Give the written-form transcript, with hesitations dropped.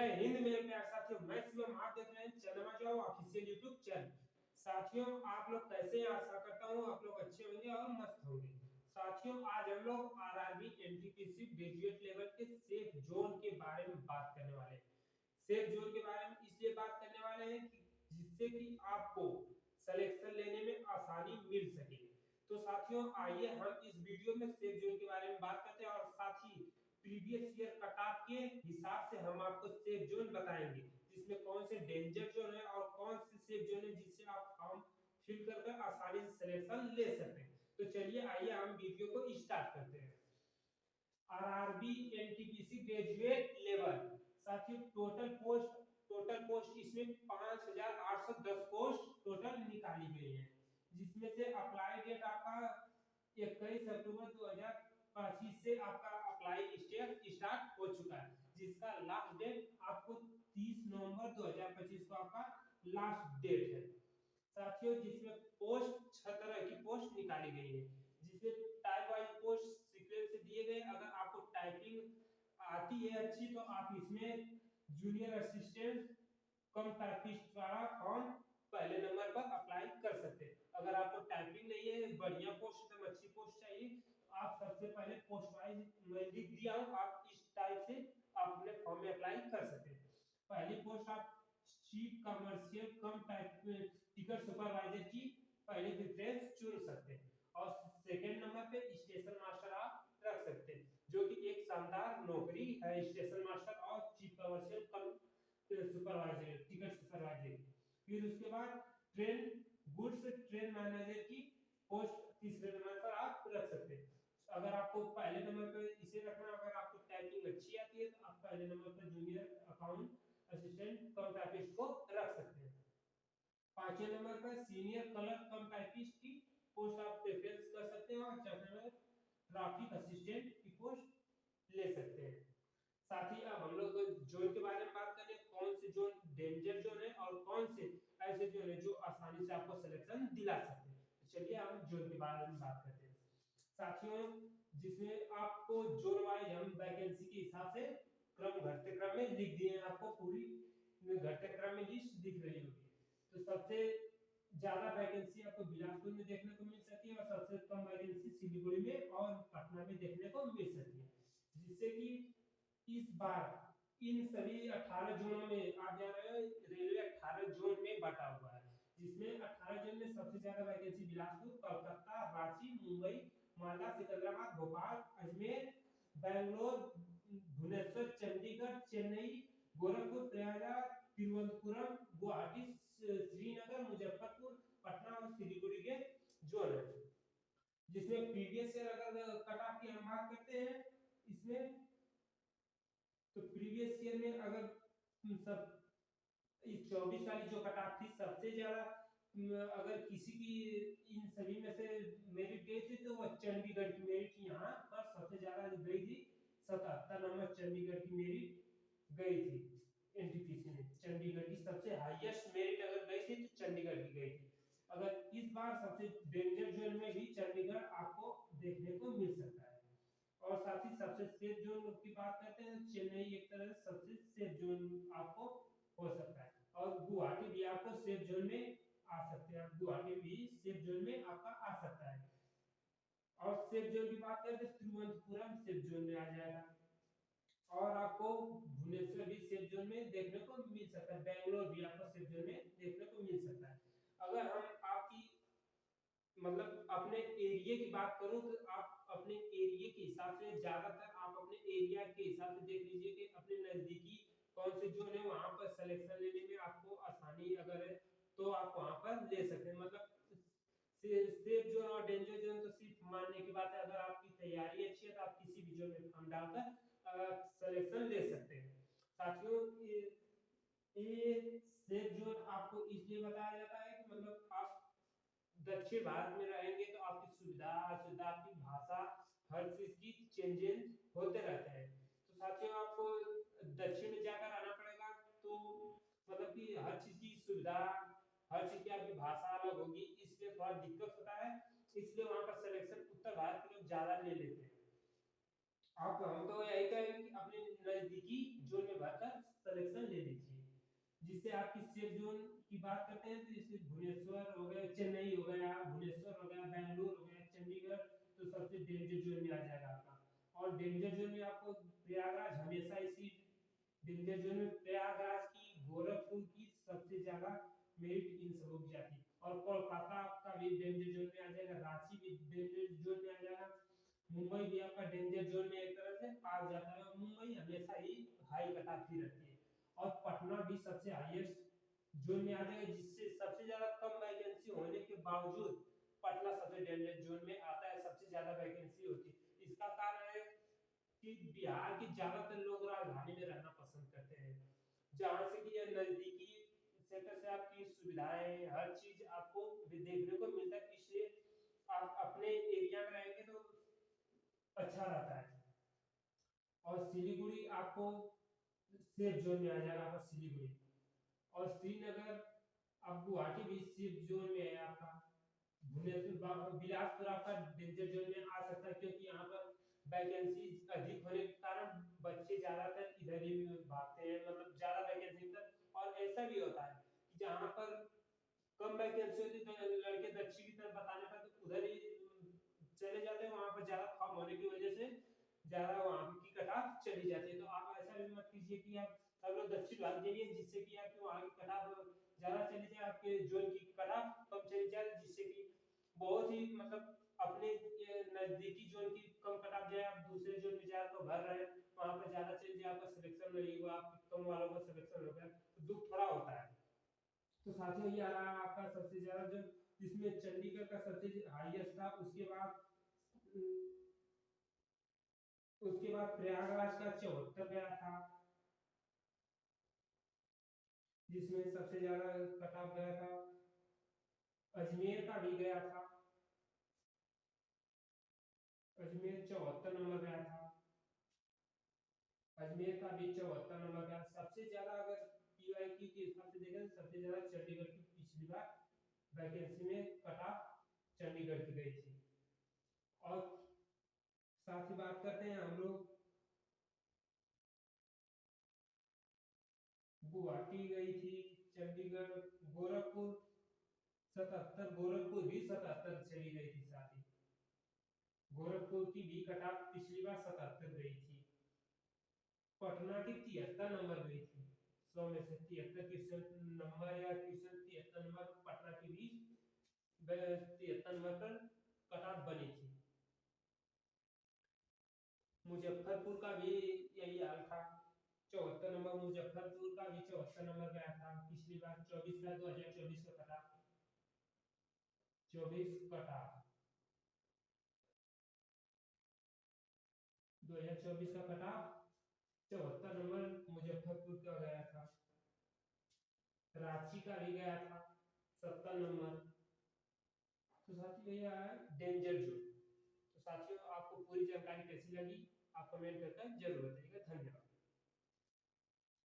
जय हिंद मेरे प्यारे साथियों, मैं शिवम, आप देख रहे हैं चंद्रमा जॉब ऑफिशियल यूट्यूब चैनल। साथियों, आप लोग कैसे हैं? आशा करता हूँ आप लोग अच्छे होंगे और मस्त होंगे। साथियों, आज हम लोग आरआरबी एनटीपीसी ग्रेजुएट लेवल के सेफ जोन के बारे में बात करने वाले हैं। सेफ जोन के बारे में इसलिए बात करने वाले हैं कि जिससे कि आपको सिलेक्शन लेने में आसानी मिल सके। तो साथियों, आइए हम इस वीडियो में सेफ जोन के बारे में बात करते हैं और साथ ही प्रीवियस ईयर कट ऑफ के हिसाब से हम आपको सेफ जोन बताएंगे, जिसमें कौन से डेंजर जोन है और कौन से सेफ जोन है जिससे आप फॉर्म फिल कर आसानी से सिलेक्शन ले सकते हैं। तो चलिए आइए हम वीडियो को स्टार्ट करते हैं। RRB NTPC graduate level. साथियों, टोटल पोस्ट इसमें 5810 पोस्ट टोटल निकाली गई है, जिसमें से अप्लाई डेट आपका 21 अक्टूबर 2025 से आपका अप्लाई स्टार्ट हो चुका है, जिसका लास्ट डेट आपको 30 नवंबर 2025 को आपका लास्ट डेट है। साथियों, जिसमें पोस्ट 6 तरह की पोस्ट निकाली गई है, जिसमें टाइप वाइज पोस्ट सीक्वेंस से दिए गए। अगर आपको टाइपिंग आती है अच्छी तो आप इसमें जूनियर असिस्टेंट कम टाइपिस्ट वाला फॉर्म पहले नंबर पर अप्लाई कर सकते हैं। अगर आपको टाइपिंग नहीं है, बढ़िया पोस्ट एकदम अच्छी पोस्ट चाहिए, तो आप सबसे पहले पोस्ट वाइज मैं लिख दिया हूँ, आप इस टाइप से आप अपने फॉर्म में अप्लाई कर सकते हैं। पहली पोस्ट आप चीफ कमर्शियल कम टाइप टिकट सुपरवाइजर की पहले प्रेफरेंस चुन सकते हैं और सेकंड नंबर पे स्टेशन मास्टर आप रख सकते हैं, जो कि एक शानदार नौकरी है स्टेशन मास्टर और चीफ कमर्शियल कम सुपरवाइजर टिकट सुपरवाइजर। फिर उसके बाद ट्रेन गुड्स ट्रेन मैनेजर की पोस्ट तीसरे नंबर पर आप रख सकते हैं। अगर आपको पहले नंबर पर इसे रखना, अगर आपको टाइपिंग अच्छी आती है तो आप पहले नंबर पर जूनियर अकाउंट असिस्टेंट कम टाइपिस्ट को रख सकते हैं। पांचवें नंबर पर सीनियर कलर कम टाइपिस्ट की पोस्ट आप प्रेफरेंस कर सकते हैं और चौथे नंबर ट्रैफिक असिस्टेंट की पोस्ट ले सकते हैं। साथ ही अब हम लोग जोन के बारे में बात करें, कौन से जोन डेंजर जोन है और कौन से ऐसे जोन है जो आसानी से आपको सिलेक्शन दिला सकते हैं। तो चलिए हम जोन के बारे में बात करते हैं। साथियों, जिसमें आपको जोन वाइज हम वैकेंसी के हिसाब से क्रम घटते क्रम में लिख दिए हैं, आपको पूरी घटते क्रम में लिस्ट दिख रही होगी। तो सबसे ज्यादा वैकेंसी आपको बिलासपुर में देखने को मिल सकती है और सबसे कम वैकेंसी सिलीगुड़ी में और पटना में देखने को मिल सकती है। जिससे कि इस बार इन सभी 18 जोनों में आप जान रहे हो, रेलवे 18 जोन में बटा हुआ है, जिसमें 18 जोन में सबसे ज्यादा वैकेंसी बिलासपुर, कोलकाता, रांची, मुंबई, मालदा, सिकंदराबाद, भोपाल, अजमेर, बैंगलोर, भुवनेश्वर, चंडीगढ़, चेन्नई, गोरखपुर, प्रयागराज, तिरुवनंतपुरम, गुवाहाटी, श्रीनगर, मुजफ्फरपुर, पटना और सिलीगुड़ी के जोन है। जिसमें प्रीवियस ईयर अगर कट ऑफ की हम बात करते हैं इसमें, तो प्रीवियस ईयर में अगर सब इस 24 वाली जो कट ऑफ थी सबसे ज्यादा अगर किसी की इन सभी में से मेरिट गई थी तो वह चंडीगढ़ की मेरिट यहाँ पर सबसे ज्यादा गई थी। 77 नंबर चंडीगढ़ की मेरिट गई थी एनटीपीसी में। चंडीगढ़ की सबसे हाईएस्ट मेरिट अगर गई थी तो चंडीगढ़ की गई थी। अगर इस बार सबसे डेंजर जोन में भी चंडीगढ़ आपको देखने को मिल सकता है। और साथ ही सबसे सेफ जोन की बात करते हैं, चेन्नई एक तरह से सबसे सेफ जोन आपको हो सकता है और गुवाहाटी भी आपको सेफ जोन में आ सकते हैं। गुवाहाटी भी सेफ जोन में आपका आ सकता है। और सेफ जोन की बात करें तो तिरुवनंतपुरम सेफ जोन में आ जाएगा और आपको भुवनेश्वर भी सेफ जोन में देखने को मिल सकता है। बेंगलोर भी आपको सेफ जोन में देखने को मिल सकता है। अगर हम आपकी मतलब अपने एरिया की बात करूं तो आप अपने एरिया के हिसाब से, ज्यादातर आप अपने एरिया के हिसाब से देख लीजिए कि अपने नजदीकी कौन से जोन है, वहां पर सिलेक्शन लेने में आपको आसानी अगर है तो आप वहां पर ले सकते हैं। मतलब सेफ जोन और डेंजर जोन तो सिर्फ मानने की बात है, अगर आपकी तैयारी अच्छी है तो आप किसी भी जोन में फॉर्म डालकर सिलेक्शन ले सकते हैं। साथियों, ये सेफ जोन आपको इसलिए बताया जाता है कि मतलब आप दक्षिण भारत में रहेंगे तो आपकी सुविधा असुविधा, आपकी भाषा, हर चीज की चेंजेस होते रहते हैं। तो साथियों, आपको दक्षिण में जाकर आना पड़ेगा तो मतलब कि हर चीज की सुविधा, हर चीज की आपकी भाषा अलग होगी, इसलिए थोड़ा दिक्कत होता है। इसलिए वहां पर सिलेक्शन उत्तर भारत के लोग ज्यादा ले लेते हैं। आप हम तो यही कहेंगे कि अपने नजदीकी जोन में भरकर सिलेक्शन ले लीजिए। जिससे आपकी सेफ जोन की बात करते हैं तो जैसे भुवनेश्वर हो गया, चेन्नई हो गया, भुवनेश्वर हो गया, बेंगलुरु हो गया, चंडीगढ़, तो सबसे डेंजर जोन में आ जाएगा आपका। और डेंजर जोन में आपको प्रयागराज हमेशा इसी डेंजर जोन में, प्रयागराज की, गोरखपुर की सबसे ज्यादा मेरिट इन सबों की जाती है। और कोलकाता आपका भी डेंजर जोन में आ जाएगा, रांची भी डेंजर जोन में आ जाएगा, मुंबई भी आपका डेंजर जोन में एक तरह से आ जाता है। मुंबई हमेशा ही हाई कट ऑफ ही रहती है। और पटना भी सबसे हाईएस्ट जोन में आ जाएगा, जिससे सबसे ज्यादा कम वैकेंसी होने के बावजूद पटना सबसे डेंजर जोन में आता है, सबसे ज्यादा वैकेंसी होती है। इसका कारण है कि बिहार के ज्यादातर लोग राजधानी में रहना पसंद करते हैं, जहाँ से कि ये नजदीकी क्षेत्र से आपकी सुविधाएं हर चीज आपको भी देखने को मिलता है, इसलिए आप अपने एरिया में रहेंगे तो अच्छा रहता है। और सिलीगुड़ी आपको सेफ जोन में आ जाएगा आपका सिलीगुड़ी। और श्रीनगर, अब गुवाहाटी भी सेफ जोन में है आपका। भुवनेश्वर, बिलासपुर आपका डेंजर जोन में आ सकता है, क्योंकि यहाँ पर वैकेंसी अधिक होने के कारण बच्चे ज्यादातर इधर ही भागते हैं, मतलब ज्यादा वैकेंसी तक। और ऐसा भी होता है कि जहाँ पर कम वैकेंसी होती है तो लड़के दक्षिण की तरफ बताने पर तो उधर ही चले जाते हैं, वहाँ पर ज्यादा फॉर्म होने की वजह से ज्यादा वहाँ की कट ऑफ चली जाती है। तो आप ऐसा भी मत कीजिए कि आप सब लोग दक्षिण भाग जाइए, जिससे कि आपकी वहाँ की कट ऑफ ज्यादा चली जाए, आपके जोन की कट ऑफ कम चली जाए, जिससे कि बहुत ही मतलब अपने नजदीकी जोन की कम कट ऑफ जाए, आप दूसरे जोन में जाए तो भर रहे वहाँ पर ज्यादा चली जाए, आपका सिलेक्शन नहीं हुआ, आपके कम वालों का सिलेक्शन हो गया, तो दुख थोड़ा होता है। तो साथियों ये रहा आपका सबसे ज्यादा जो, इसमें चंडीगढ़ का सबसे हाईएस्ट था, उसके बाद प्रयागराज का 74 गया था, जिसमें सबसे ज्यादा कट ऑफ गया था। अजमेर का भी गया था, अजमेर 74 नंबर गया था, अजमेर का भी 74 नंबर गया। सबसे ज्यादा अगर पीवाईक्यू के हिसाब से देखें तो सबसे ज्यादा चंडीगढ़ की पिछली बार वैकेंसी में कट ऑफ चंडीगढ़ की गई थी। और साथ ही बात करते हैं हम लोग, गुवाहाटी गई थी, चंडीगढ़, गोरखपुर 77, गोरखपुर भी 77 चली गई थी साथी। गोरखपुर की भी कट ऑफ पिछली बार 77 गई थी। पटना की 73 नंबर गई थी, 100 में से 73 क्वेश्चन नंबर या क्वेश्चन 73 नंबर पटना की भी 73 नंबर पर कट ऑफ बनी थी। मुजफ्फरपुर का भी यही हाल था, 74 नंबर, मुजफ्फरपुर का भी 74 नंबर गया था पिछली बार, 24 का 2024 का कट ऑफ, 24 कट ऑफ 2024 का कट ऑफ 74 नंबर मुजफ्फरपुर का गया था। रांची का भी गया था 70 नंबर। तो साथियों ये है डेंजर जोन। तो साथियों आपको पूरी जानकारी कैसी लगी आप कमेंट करके जरूर बताइएगा। धन्यवाद।